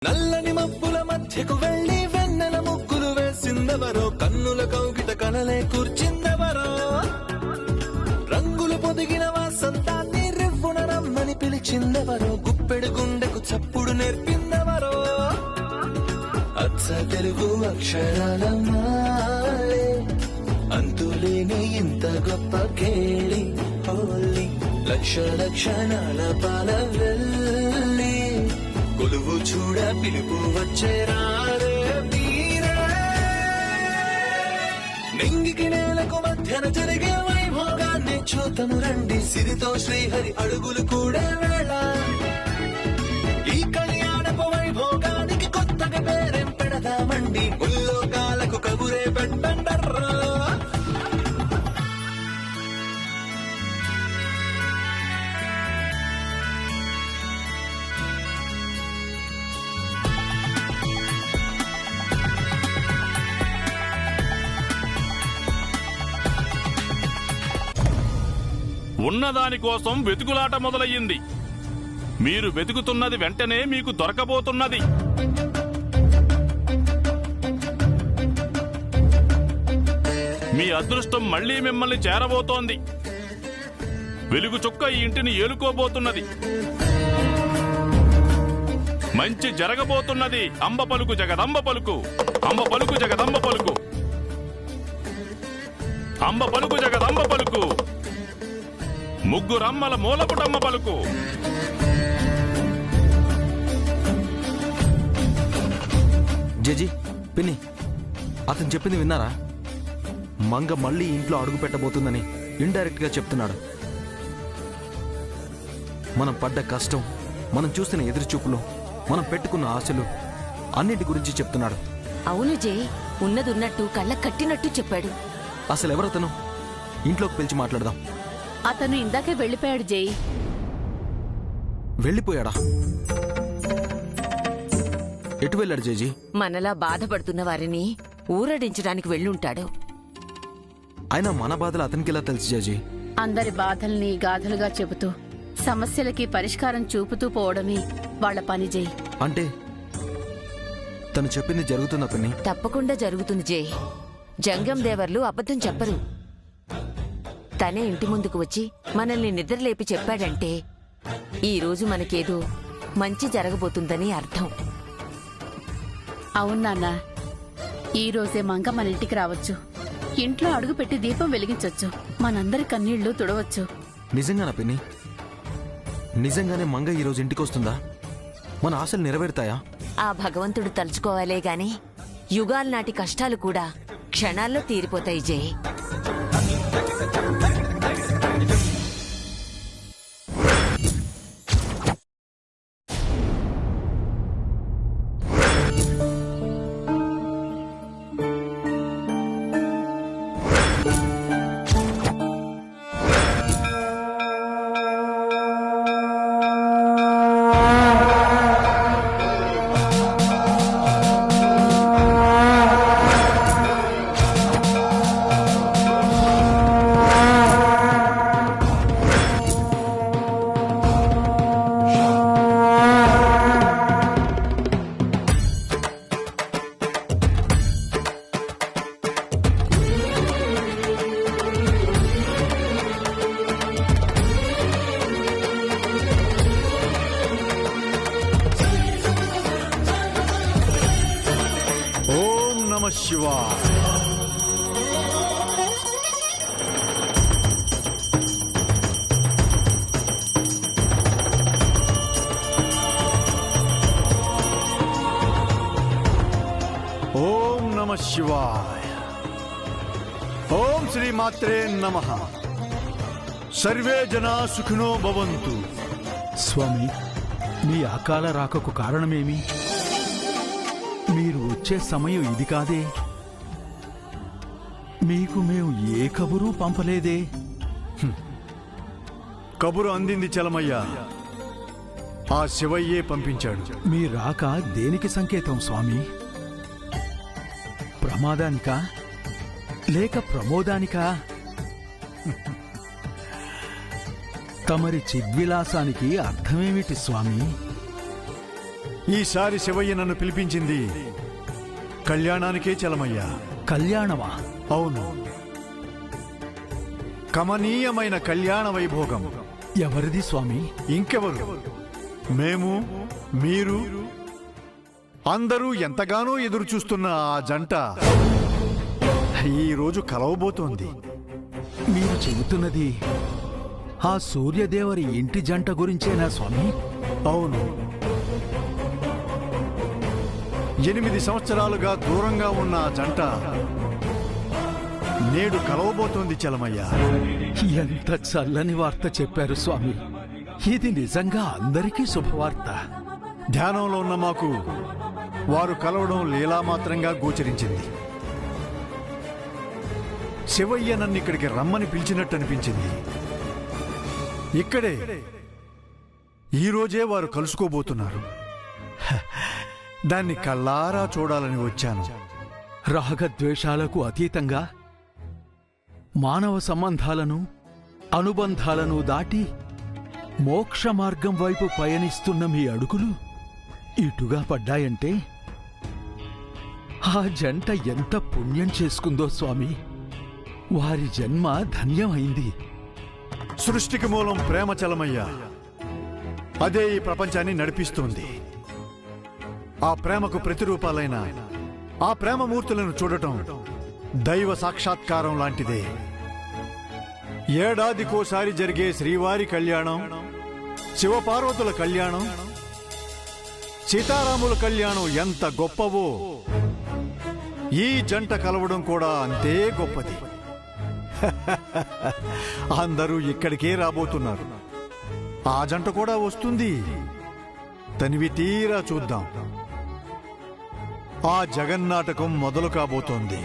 నల్లని మబ్బుల మధ్యకు వెళ్లి వెన్నెల ముగ్గులు వేసిందెవరో, కన్నుల కౌగిట కలలే కూర్చిందెవరో, రంగులు పొదిగిన వాసంతాన్ని రివ్వున రమ్మని పిలిచిందెవరో, గుప్పెడు గుండెకు చప్పుడు నేర్పిందెవరో, అచ్చ తెలుగు అక్షరాల మాలే అంతులేని ఇంత గొప్ప కేళి హోలీ, లక్ష లక్షణాల పాల వెళ్ళి కొలువు చూడ పిలుపు వచ్చేరారే మీరే, నింగికి నేలకు మధ్యన జరిగే వైభోగాన్ని చూతము రండి, సిరితో శ్రీహరి అడుగులు కూడా వేళ, ఈ కళ్యాణపు వైభోగానికి కొత్తగా పేరేం పెడదామండి, ముల్లోకాలకు కబురే పెట్టండర్రా. ఉన్నదానికోసం వెతుకులాట మొదలయ్యింది. మీరు వెతుకుతున్నది వెంటనే మీకు దొరకబోతున్నది. మీ అదృష్టం మళ్లీ మిమ్మల్ని చేరబోతోంది. వెలుగు చుక్క ఈ ఇంటిని ఏలుకోబోతున్నది. మంచి జరగబోతున్నది. అంబ పలుకు జగదంబ పలుకు, అంబ పలుకు జగదంబ పలుకు, అంబ పలుకు జగదంబ పలుకు, ముగ్గురమ్మల మూలపుటమ్మ పలుకు. జేజీ, పిన్ని, అతను చెప్పింది విన్నారా? మంగ మళ్ళీ ఇంట్లో అడుగు పెట్టబోతుందని ఇండైరెక్ట్ గా చెప్తున్నాడు. మనం పడ్డ కష్టం, మనం చూస్తున్న ఎదురుచూపులు, మనం పెట్టుకున్న ఆశలు అన్నిటి గురించి చెప్తున్నాడు. అవును జై, ఉన్నదున్నట్టు కళ్ళ కట్టినట్టు చెప్పాడు. అసలు ఎవరతను? ఇంట్లోకి పిలిచి మాట్లాడదాం. అతను ఇందాకే వెళ్ళిపోయాడు జై. వెళ్ళిపోయాడా? ఎటు వెళ్ళాడు జేజీ? మనలా బాధపడుతున్న వారిని ఊరడించడానికి వెళ్ళుంటాడు. అయినా మన బాధలు అతనికిలా తెలుసు జేజీ? అందరి బాధల్ని గాథలుగా చెబుతూ సమస్యలకి పరిష్కారం చూపుతూ పోవడమే వాళ్ల పని జై. అంటే తను చెప్పింది జరుగుతుందా పిన్ని? తప్పకుండా జరుగుతుంది జై. జంగం దేవర్లు అబద్ధం చెప్పరు. తనే ఇంటి ముందుకు వచ్చి మనల్ని నిద్రలేపి చెప్పాడంటే ఈ రోజు మనకేదో మంచి జరగబోతుందని అర్థం. అవునా, ఈ రోజే మంగ మన ఇంటికి రావచ్చు. ఇంట్లో అడుగు పెట్టి దీపం వెలిగించొచ్చు. మనందరి కన్నీళ్లు తుడవచ్చు. నిజంగానా పిన్ని? నిజంగానే మంగ ఈ రోజు ఇంటికి వస్తుందా? మన ఆశలు నెరవేరుతాయా? ఆ భగవంతుడు తలుచుకోవాలే గాని యుగాల నాటి కష్టాలు కూడా క్షణాల్లో తీరిపోతాయి జై. శివాయ. ఓం నమ శివాయ. ఓం శ్రీమాత్రే నమః. సర్వే జనా సుఖినో భవంతు. స్వామి, మీ అకాల రాకకు కారణమేమి? మీరు వచ్చే సమయం ఇది కాదే. మీకు మేము ఏ కబురు పంపలేదే. కబురు అందింది చలమయ్యా. ఆ శివయ్యే పంపించాడు. మీ రాక దేనికి సంకేతం స్వామి? ప్రమాదానికా లేక ప్రమోదానికా? తమరి చిద్విలాసానికి అర్థమేమిటి స్వామి? ఈసారి శివయ్య నన్ను పిలిపించింది కళ్యాణానికే చలమయ్యా. కళ్యాణమా? అవును, కమనీయమైన కళ్యాణ వైభోగం. ఎవరిది స్వామి? ఇంకెవరు, మేము, మీరు అందరూ ఎంతగానో ఎదురు చూస్తున్న ఆ జంట ఈ రోజు కలవబోతోంది. మీరు చెబుతున్నది ఆ సూర్యదేవరి ఇంటి జంట గురించేనా స్వామి? అవును, 8 సంవత్సరాలుగా దూరంగా ఉన్న ఆ జంట నేడు కలవబోతోంది చలమయ్య. ఎంత చల్లని వార్త చెప్పారు స్వామి. ఇది నిజంగా అందరికీ శుభవార్త. ధ్యానంలో ఉన్న మాకు వారు కలవడం లీలామాత్రంగా గోచరించింది. శివయ్య నన్ను ఇక్కడికి రమ్మని పిలిచినట్టు అనిపించింది. ఇక్కడే ఈరోజే వారు కలుసుకోబోతున్నారు. దాన్ని కళ్ళారా చూడాలని వచ్చాను. రాగద్వేషాలకు అతీతంగా మానవ సంబంధాలను, అనుబంధాలను దాటి మోక్ష మార్గం వైపు పయనిస్తున్న మీ అడుగులు ఇటుగా పడ్డాయంటే ఆ జంట ఎంత పుణ్యం చేసుకుందో స్వామి. వారి జన్మ ధన్యమైంది. సృష్టికి మూలం ప్రేమ చలమయ్య. అదే ఈ ప్రపంచాన్ని నడిపిస్తుంది. ఆ ప్రేమకు ప్రతిరూపాలైన ఆ ప్రేమమూర్తులను చూడటం దైవ సాక్షాత్కారం లాంటిదే. ఏడాదికోసారి జరిగే శ్రీవారి కళ్యాణం, శివపార్వతుల కళ్యాణం, సీతారాముల కళ్యాణం ఎంత గొప్పవో ఈ జంట కలవడం కూడా అంతే గొప్పది. అందరూ ఇక్కడికే రాబోతున్నారు. ఆ జంట కూడా వస్తుంది. తనివి తీరా చూద్దాం. ఆ జగన్నాటకం మొదలు కాబోతోంది.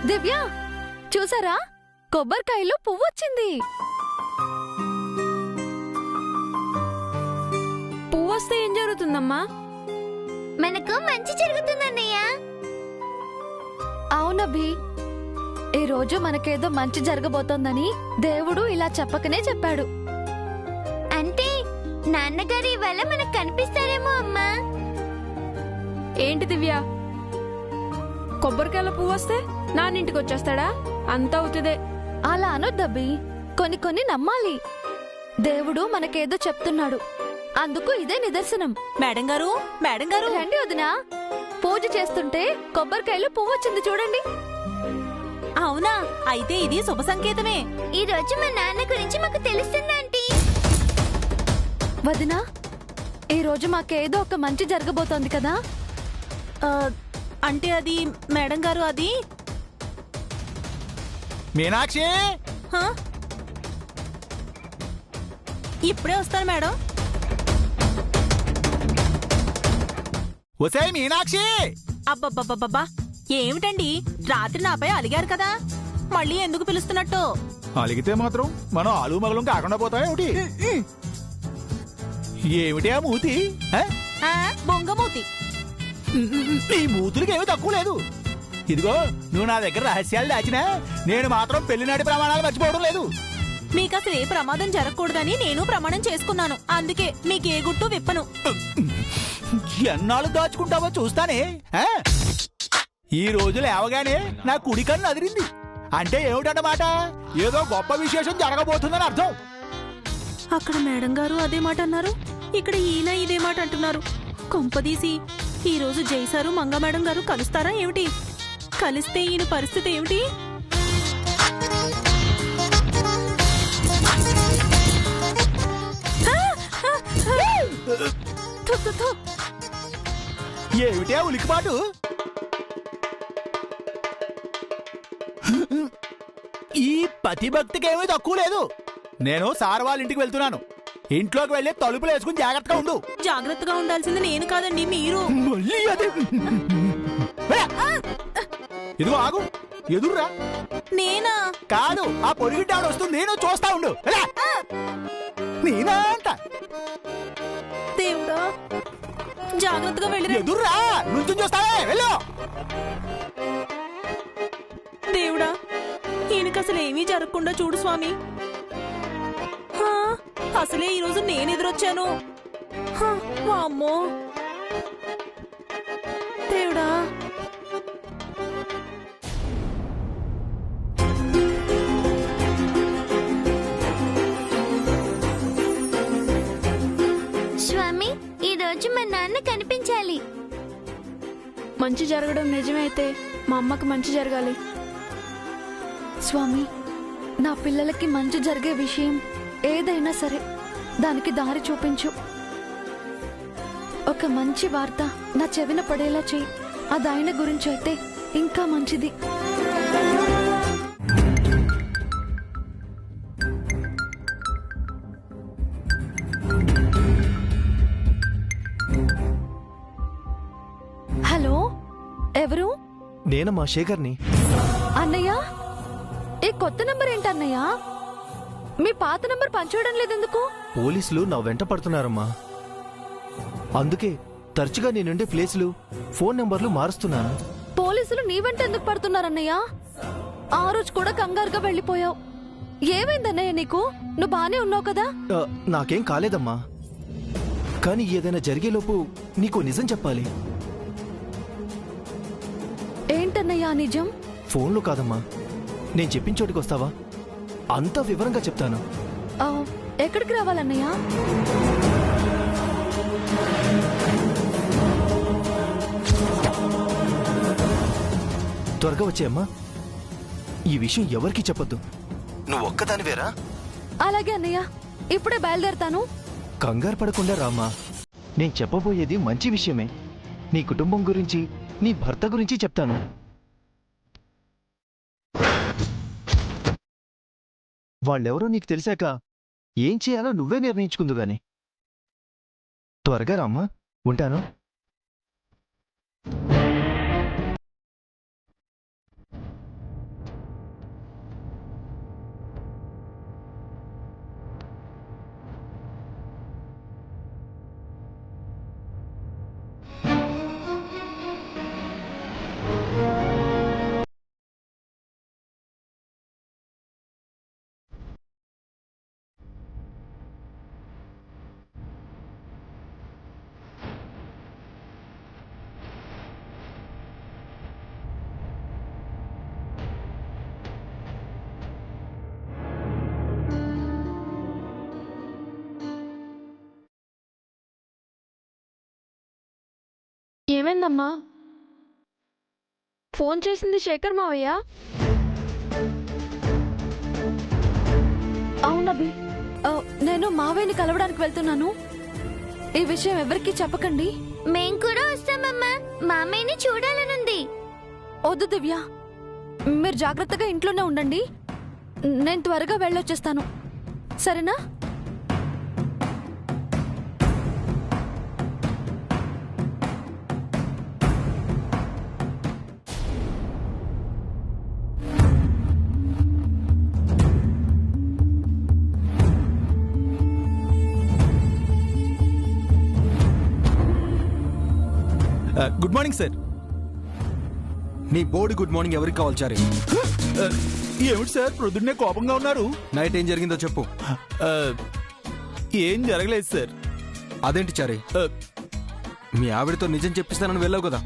దివ్య, చూసారా? కొబ్బరికాయలో పువ్వొచ్చింది. పువ్వొస్తే ఏం జరుగుతుందమ్మా? మనకు మంచి జరుగుతుందన్నయ్య. అవునభి, ఈ రోజు మనకేదో మంచి జరగబోతోందని దేవుడు ఇలా చెప్పకనే చెప్పాడు. అంటే నాన్నగారు ఇవాళ మనకు కనిపిస్తారేమో అమ్మా. ఏంటి దివ్య, కొబ్బరికాయలో పువ్వొస్తే నాన్నింటికి వచ్చేస్తాడా? అంతా అవుతుందే. అలా అనొద్దబ్బి, కొన్ని నమ్మాలి. దేవుడు మనకేదో చెప్తున్నాడు, అందుకు ఇదే నిదర్శనం. మేడం గారు, మేడం గారు రండి వదినా. పూజ చేస్తుంటే కొబ్బరికాయలు పువ్వొచ్చింది చూడండి. అవునా? అయితే ఇది శుభ సంకేతమే. ఈ రోజు మా నాన్న గురించి మాకు తెలుస్తుందంటీ. వదినా, ఈ రోజు మాకేదో ఒక మంచి జరగబోతోంది కదా? అంటే అది మేడం గారు, అది మీనాక్షి, ఇప్పుడే వస్తాను మేడం. ఒసేయ్ మీనాక్షి! అబ్బబ్బబ్బబ్బా, ఏమిటండి రాత్రి నాపై అలిగారు కదా, మళ్ళీ ఎందుకు పిలుస్తున్నట్టు? అలిగితే మాత్రం మనం ఆలు మగలం కాకుండా పోతాం ఏమిటి? ఏమిటి ఆ మూతి? బొంగమూతి. ఈ మూతులకి ఏమీ తక్కువ లేదు. ఇదిగో, నువ్వు నా దగ్గర రహస్యాలు దాచినా నేను మాత్రం పెళ్లినాటి ప్రమాణాలు మర్చిపోవడం లేదు. మీకు అసలు ఏ ప్రమాదం జరగకూడదని నేను ప్రమాణం చేసుకున్నాను. అందుకే మీకు ఏ గుట్టు విప్పను. ఎన్నాళ్ళు దాచుకుంటావో చూస్తానే. ఈ రోజు లేవగానే నా కుడి కన్ను అదిరింది. అంటే ఏమిటన్నమాట? ఏదో గొప్ప విశేషం జరగబోతుందని అర్థం. అక్కడ మేడం గారు అదే మాట అన్నారు, ఇక్కడ ఈయన ఇదే మాట అంటున్నారు. కొంపదీసి ఈ రోజు జైసారు మంగ మేడం గారు కలుస్తారా ఏమిటి? కలిస్తే ఈయన పరిస్థితి ఏమిటి? థు, థు, థు. ఏమిటే ఉలికిపాటు? ఈ పతి భక్తికి ఏమీ తక్కువ లేదు. నేను సార్ వాళ్ళ ఇంటికి వెళ్తున్నాను. ఇంట్లోకి వెళ్ళి తలుపులు వేసుకుని జాగ్రత్తగా ఉండు. జాగ్రత్తగా ఉండాల్సింది నేను కాదండి, మీరు. మళ్ళీ అది. ఇదిగో ఆగు, ఎదురురా. నేనా? కాదు, ఆ పొరిగిట్టాడు వస్తుంది, నేను చూస్తా ఉండు. నేనా అంట. దేవుడా, జాగ్రత్తగా వెళ్ళి. ఎదురురా, నుంచి చూస్తావే, వెళ్ళు. దేవుడా, ఈయనకి అసలు ఏమీ జరగకుండా చూడు స్వామి. హా, అసలే ఈరోజు నేను ఎదురొచ్చాను. హా, వామ్మో దేవుడా. స్వామి, ఈ రోజు మా నాన్న కనిపించాలి. మంచి జరగడం నిజమైతే మా అమ్మకి మంచి జరగాలి. స్వామి, నా పిల్లలకి మంచి జరిగే విషయం ఏదైనా సరే దానికి దారి చూపించు. ఒక మంచి వార్త నా చెవిన పడేలా చెయ్యి. అది ఆయన గురించి అయితే ఇంకా మంచిది. హలో, ఎవరు? నేనమ్మా, శేఖర్ని. అన్నయ్య, ఈ కొత్త నంబర్ ఏంటన్నయ్య? మీ పాత నంబర్ పనిచేయడం లేదెందుకు? పోలీసులు నా వెంట పడుతున్నారమ్మా. అందుకే తరచుగా నేనుండే ప్లేసులు, ఫోన్ నెంబర్లు మారుస్తున్నాను. పోలీసులు నీ వెంట ఎందుకు పడుతున్నారన్నయ్య? ఆ రోజు కూడా కంగారుగా వెళ్ళిపోయావు. ఏమైందన్నయ్య నీకు? నువ్వు బానే ఉన్నావు కదా? నాకేం కాలేదమ్మా, కానీ ఏదైనా జరిగేలోపు నీకు నిజం చెప్పాలి. ఏంటన్నయ్య నిజం? ఫోన్లో కాదమ్మా, నేను చెప్పిన చోటికి వస్తావా? అంతా వివరంగా చెప్తాను. ఎక్కడికి రావాలన్నయ్య? త్వరగా వచ్చేయమ్మా. ఈ విషయం ఎవరికి చెప్పొద్దు. నువ్వు ఒక్కదానివేరా? అలాగే అన్నయ్య, ఇప్పుడే బయలుదేరతాను. కంగారు పడకుండా రామ్మా. నేను చెప్పబోయేది మంచి విషయమే. నీ కుటుంబం గురించి, నీ భర్త గురించి చెప్తాను. వాళ్ళెవరో నీకు తెలిసాక ఏం చేయాలో నువ్వే నిర్ణయించుకుందు గాని. త్వరగా రామ్మా, ఉంటాను. ఏమైందమ్మా? ఫోన్ చేసింది శేఖర్ మావయ్య? అవునబి, నేను మావయ్యని కలవడానికి వెళ్తున్నాను. ఈ విషయం ఎవరికి చెప్పకండి. మేం కూడా వస్తామమ్మా, మామయ్యని చూడాలనుంది. వద్దు దివ్య, మీరు జాగ్రత్తగా ఇంట్లోనే ఉండండి. నేను త్వరగా వెళ్ళొచ్చేస్తాను, సరేనా? Good morning sir. నీ బోర్డు గుడ్ మార్నింగ్ ఎవరికి కావాలి చారి? ఏమిటి సార్ ప్రొద్దున్నే కోపంగా ఉన్నారు? నైట్ ఏం జరిగిందో చెప్పు. ఏం జరగలేదు సార్. అదేంటి చారి, మీ ఆవిడతో నిజం చెప్పిస్తానని వెళ్ళావు కదా?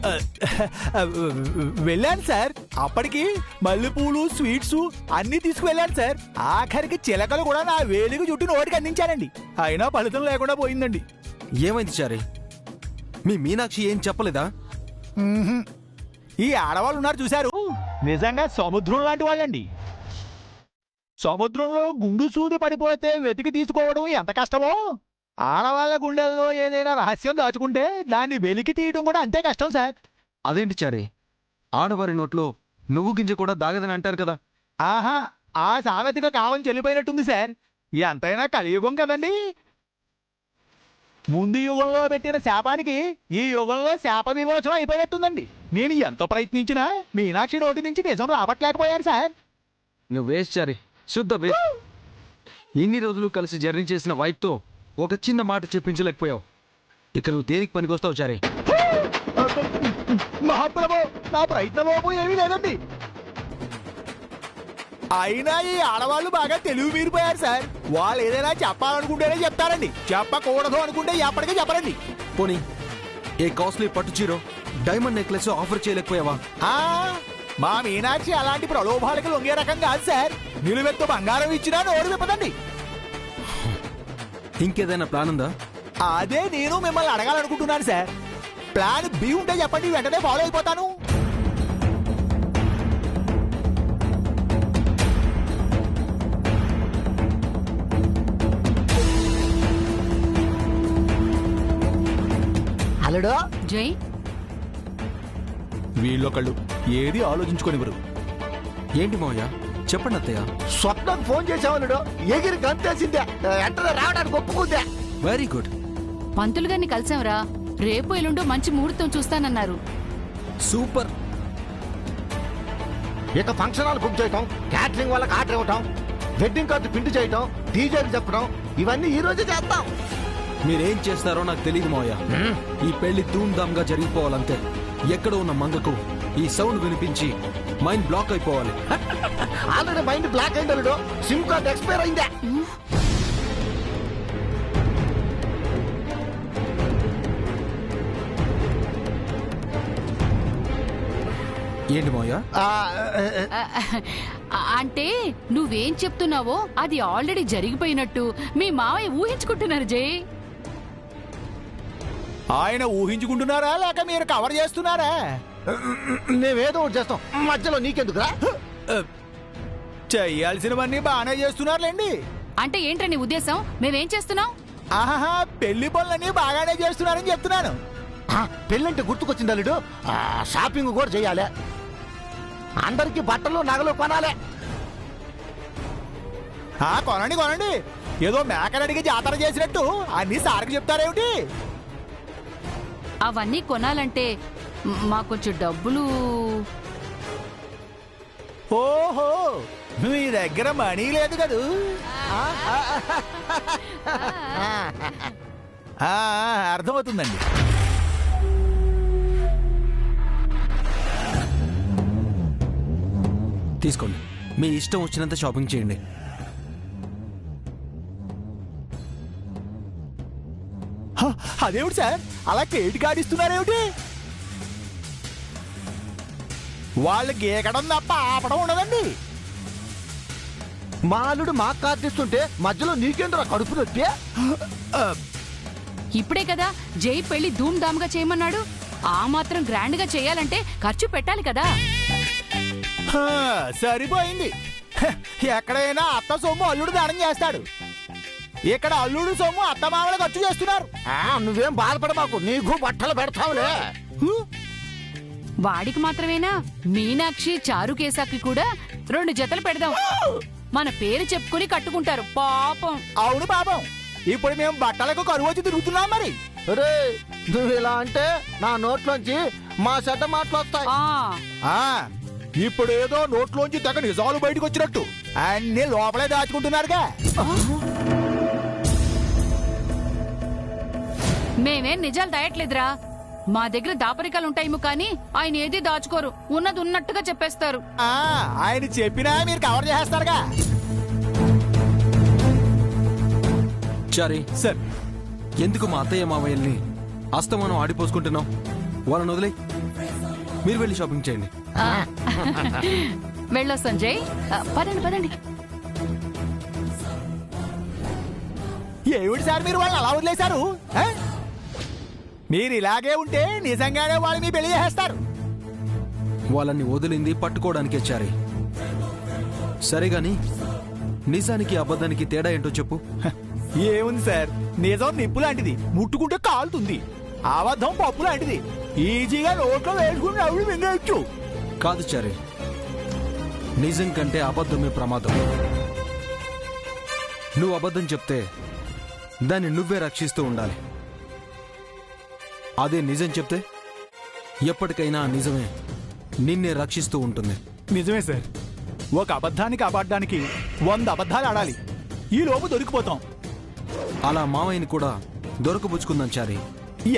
వెళ్ళాను సార్. అప్పటికి మల్లెపూలు, స్వీట్స్ అన్ని తీసుకువెళ్ళాను సార్. ఆఖరికి చిలకలు కూడా నా వేలికి చుట్టూ నోటికి అందించానండి. అయినా ఫలితం లేకుండా పోయిందండి. ఏమైంది చారి? మీ మీనాక్షి ఏం చెప్పలేదా? ఈ ఆడవాళ్ళు ఉన్నారు చూశారు, నిజంగా సముద్రం లాంటి వాళ్ళండి. సముద్రంలో గుండు సూది పడిపోతే వెతికి తీసుకోవడం ఎంత కష్టమో ఆడవాళ్ళ గుండెల్లో ఏదైనా రహస్యం దాచుకుంటే దాన్ని వెలికి తీయటం కూడా అంతే కష్టం సార్. అదేంటి చారి, ఆడవారి నోట్లో నువ్వు గింజ కూడా దాగదని అంటారు కదా. ఆహా, ఆ సామెతగా కావం చెల్లిపోయినట్టుంది సార్. ఎంతైనా కలియుగం కదండి. ముందు యుగంలో పెట్టిన శాపానికి ఈ యుగంలో శాప విమోచనం అయిపోయినట్టుందండి. నేను ఎంత ప్రయత్నించినా మీనాక్షి నోటి నుంచి నిజం రావట్లేకపోయాను సార్. నువ్వు వేస్ట్ చారి, శుద్ధ వేస్ట్. ఇన్ని రోజులు కలిసి జర్నీ చేసిన వైఫ్తో ఒక చిన్న మాట చెప్పించలేకపోయావు. ఇక నువ్వు దేనికి పనికొస్తావు చారి? మహాప్రభు, నా ప్రయత్నలోపు ఏమీ లేదండి. అయినా ఈ ఆడవాళ్ళు బాగా తెలివి మీరిపోయారు సార్. వాళ్ళు ఏదైనా చెప్పాలనుకుంటేనే చెప్తారండి, చెప్పకూడదు అనుకుంటే ఎప్పటికీ చెప్పరండి. పోనీ ఏ కాస్ట్లీ పట్టు చీరో డైమండ్ నెక్లెస్ ఆఫర్ చేయలేకపోయావా? మా మీనాక్షి అలాంటి ప్రలోభాలకు లొంగే రకం కాదు సార్. నిలువెత్తు బంగారం ఇచ్చినా నోరు విప్పదండి. ఇంకేదైనా ప్లాన్ ఉందా? అదే నేను మిమ్మల్ని అడగాలనుకుంటున్నాను సార్. ప్లాన్ బి ఉంటే చెప్పండి, వెంటనే ఫాలో అయిపోతాను. అల్లుడు జై, వీళ్ళొకళ్ళు ఏది ఆలోచించుకొనివ్వరు. ఏంటి మోయ, చెప్పండి అత్తయ్య. స్వప్నం ఫోన్ చేసేవాళ్ళుడు ఎగిరి గంతేసిందే, వెంటనే రావడానికి ఒప్పుకుందే. Very good. పంతులు గారిని కలిసాంరా. రేపు ఎల్లుండో మంచి ముహూర్తం చూస్తానన్నారు. సూపర్. ఇక ఫంక్షన్ హాల్ బుక్ చేయటం, క్యాటరింగ్ వాళ్ళకి ఆర్డర్ ఇవ్వటం, వెడ్డింగ్ కార్డు ప్రింట్ చేయటం, డీజేకి చెప్పడం, ఇవన్నీ ఈ రోజే చేస్తాం. మీరేం చేస్తారో నాకు తెలియదు మోయ. ఈ పెళ్లి ధూమ్ధామ్గా జరిగిపోవాలంతే. ఎక్కడ ఉన్న మంగకు ఈ సౌండ్ వినిపించి మైండ్ బ్లాక్ అయిపోవాలి. ఆల్రెడీ మైండ్ బ్లాక్ అయింది. సిమ్ కార్డ్ ఎక్స్పైర్ అయిందే. ఏంటి మోయ? అంటే నువ్వేం చెప్తున్నావో అది ఆల్రెడీ జరిగిపోయినట్టు మీ మావయ్య ఊహించుకుంటున్నారు జై. ఆయన ఊహించుకుంటున్నారా లేక మీరు కవర్ చేస్తున్నారా? మేమేదో ఒకటి చేస్తాం, మధ్యలో నీకెందుకురా? చెయ్యాల్సినవన్నీ బాగానే చేస్తున్నారులేండి. అంటే ఏంట్రా నీ ఉద్దేశం? మేమేం చేస్తున్నాం? ఆహా, పెళ్లి పనులన్నీ బాగానే చేస్తున్నారని చెప్తున్నాను. పెళ్ళంటే గుర్తుకొచ్చింది అల్లుడు, షాపింగ్ కూడా చెయ్యాలి. అందరికి బట్టలు నగలు కొనాలి. కొనండి కొనండి. ఏదో మేకనడికి జాతర చేసినట్టు అన్ని సార్కి చెప్తారేమిటి? అవన్నీ కొనాలంటే మాకు కొంచెం డబ్బులు. ఓహో, మీ దగ్గర మనీ లేదు కదూ? అర్థమవుతుందండి. తీసుకోండి, మీ ఇష్టం వచ్చినంత షాపింగ్ చేయండి. అదేమిటి సార్ అలా క్రెడిట్ కార్డు ఇస్తున్నారేమిటి? వాళ్ళు గీకడం తప్ప ఆపడం ఉండదండి. మా అల్లుడు మాకు కార్డు ఇస్తుంటే మధ్యలో నీకేంద్ర కడుపు నొప్పి? ఇప్పుడే కదా జై పెళ్లి ధూమ్ ధామ్ గా చేయమన్నాడు. ఆ మాత్రం గ్రాండ్ గా చేయాలంటే ఖర్చు పెట్టాలి కదా. సరిపోయింది. ఎక్కడైనా అత్త సొమ్ము అల్లుడు దానం చేస్తాడు. ఇక్కడ అల్లుడు సొమ్ము అత్త మామలు ఖర్చు చేస్తున్నారు. నువ్వేం బాధపడమాకు, నీకు బట్టలు పెడతావులే. వాడికి మాత్రమేనా, మీనాక్షి చారుకేశాకి కూడా 2 జతలు పెడదాం. మన పేరు చెప్పుకుని కట్టుకుంటారు పాపం. అవును పాపం. ఇప్పుడు మేము బట్టలకు కరువు వచ్చి తిరుగుతున్నాం. మరి రే, నువ్వు ఇలా అంటే నా నోట్లోంచి మా చెడ్డ మాటలు వస్తాయి. ఇప్పుడు ఏదో నోట్లోంచి తెగ నిజాలు బయటకు వచ్చినట్టు అన్ని లోపలే దాచుకుంటున్నారుగా. మేమేం నిజాలు దాయట్లేదురా. మా దగ్గర దాపరికాలుంటాయేమో కానీ ఆయన ఏది దాచుకోరు. ఉన్నది ఉన్నట్టుగా చెప్పేస్తారు. ఆయన చెప్పినా మీరు కవర్ చేస్తారుగా. చారి సార్, ఎందుకు మా అత్తయ్య మావయ్యల్ని అస్తమానం ఆడిపోసుకుంటున్నావు? వాళ్ళని వదిలే, మీరు వెళ్ళి షాపింగ్ చేయండి. వెళ్ళొస్తాం జై. పదండి పదండి. ఏమిటి సార్ మీరు వాళ్ళని అలా వదిలేశారు? మీరు ఇలాగే ఉంటే నిజంగానే వాళ్ళు మీ పెళ్లి చేస్తారు. వాళ్ళని వదిలింది పట్టుకోవడానికే చారి. సరే గాని నిజానికి అబద్ధానికి తేడా ఏంటో చెప్పు. ఏముంది సార్, నిజం నిప్పు లాంటిది, ముట్టుకుంటే కాలుతుంది. అబద్ధం పప్పు లాంటిది, ఈజీగా నోట్లో వేసుకుని నవ్వులు మింగేయచ్చు. కాదు చారి, నిజం కంటే అబద్ధమే ప్రమాదం. నువ్వు అబద్ధం చెప్తే దాన్ని నువ్వే రక్షిస్తూ ఉండాలి. అదే నిజం చెప్తే ఎప్పటికైనా ఆ నిజమే నిన్నే రక్షిస్తూ ఉంటుంది. నిజమే సార్, ఒక అబద్ధానికి అబద్ధానికి 100 అబద్ధాలు ఆడాలి. ఈ లోపు దొరికిపోతాం. అలా మావయ్యని కూడా దొరకబుచ్చుకుందాం చారి.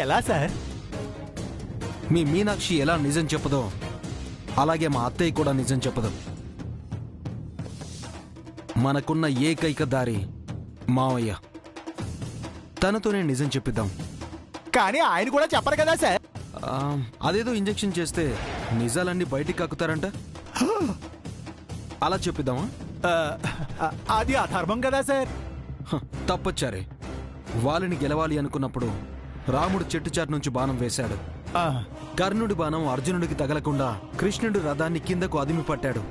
ఎలా సార్? మీ మీనాక్షి ఎలా నిజం చెప్పదో అలాగే మా అత్తయ్య కూడా నిజం చెప్పదు. మనకున్న ఏకైక దారి మావయ్య. తనతోనే నిజం చెప్పిద్దాం. కానీ ఆయన కూడా చెప్పరు కదా సార్. అదేదో ఇంజెక్షన్ చేస్తే నిజాలన్నీ బయటికి కక్కుతారంట. అలా చెప్పిద్దామా? అది అధర్మం కదా సార్. తప్పొచ్చారే. వాళ్ళని గెలవాలి అనుకున్నప్పుడు రాముడు చెట్టు చాటు నుంచి బాణం వేశాడు. కర్ణుడి బాణం అర్జునుడికి తగలకుండా కృష్ణుడి రథాన్ని కిందకు అదిమి పట్టాడు.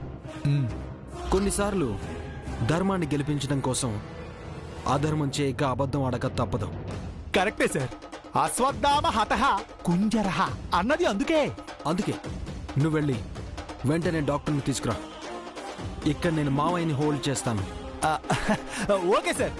కొన్నిసార్లు ధర్మాన్ని గెలిపించడం కోసం అధర్మం చేయక అబద్ధం ఆడక తప్పదు. కరెక్టే సార్. అశ్వత్థామ హతః కుంజరః అన్నది అందుకే. నువ్వు వెళ్ళి వెంటనే డాక్టర్ని తీసుకురా. ఇక్కడ నేను మావయ్యని హోల్డ్ చేస్తాను. Okay sir.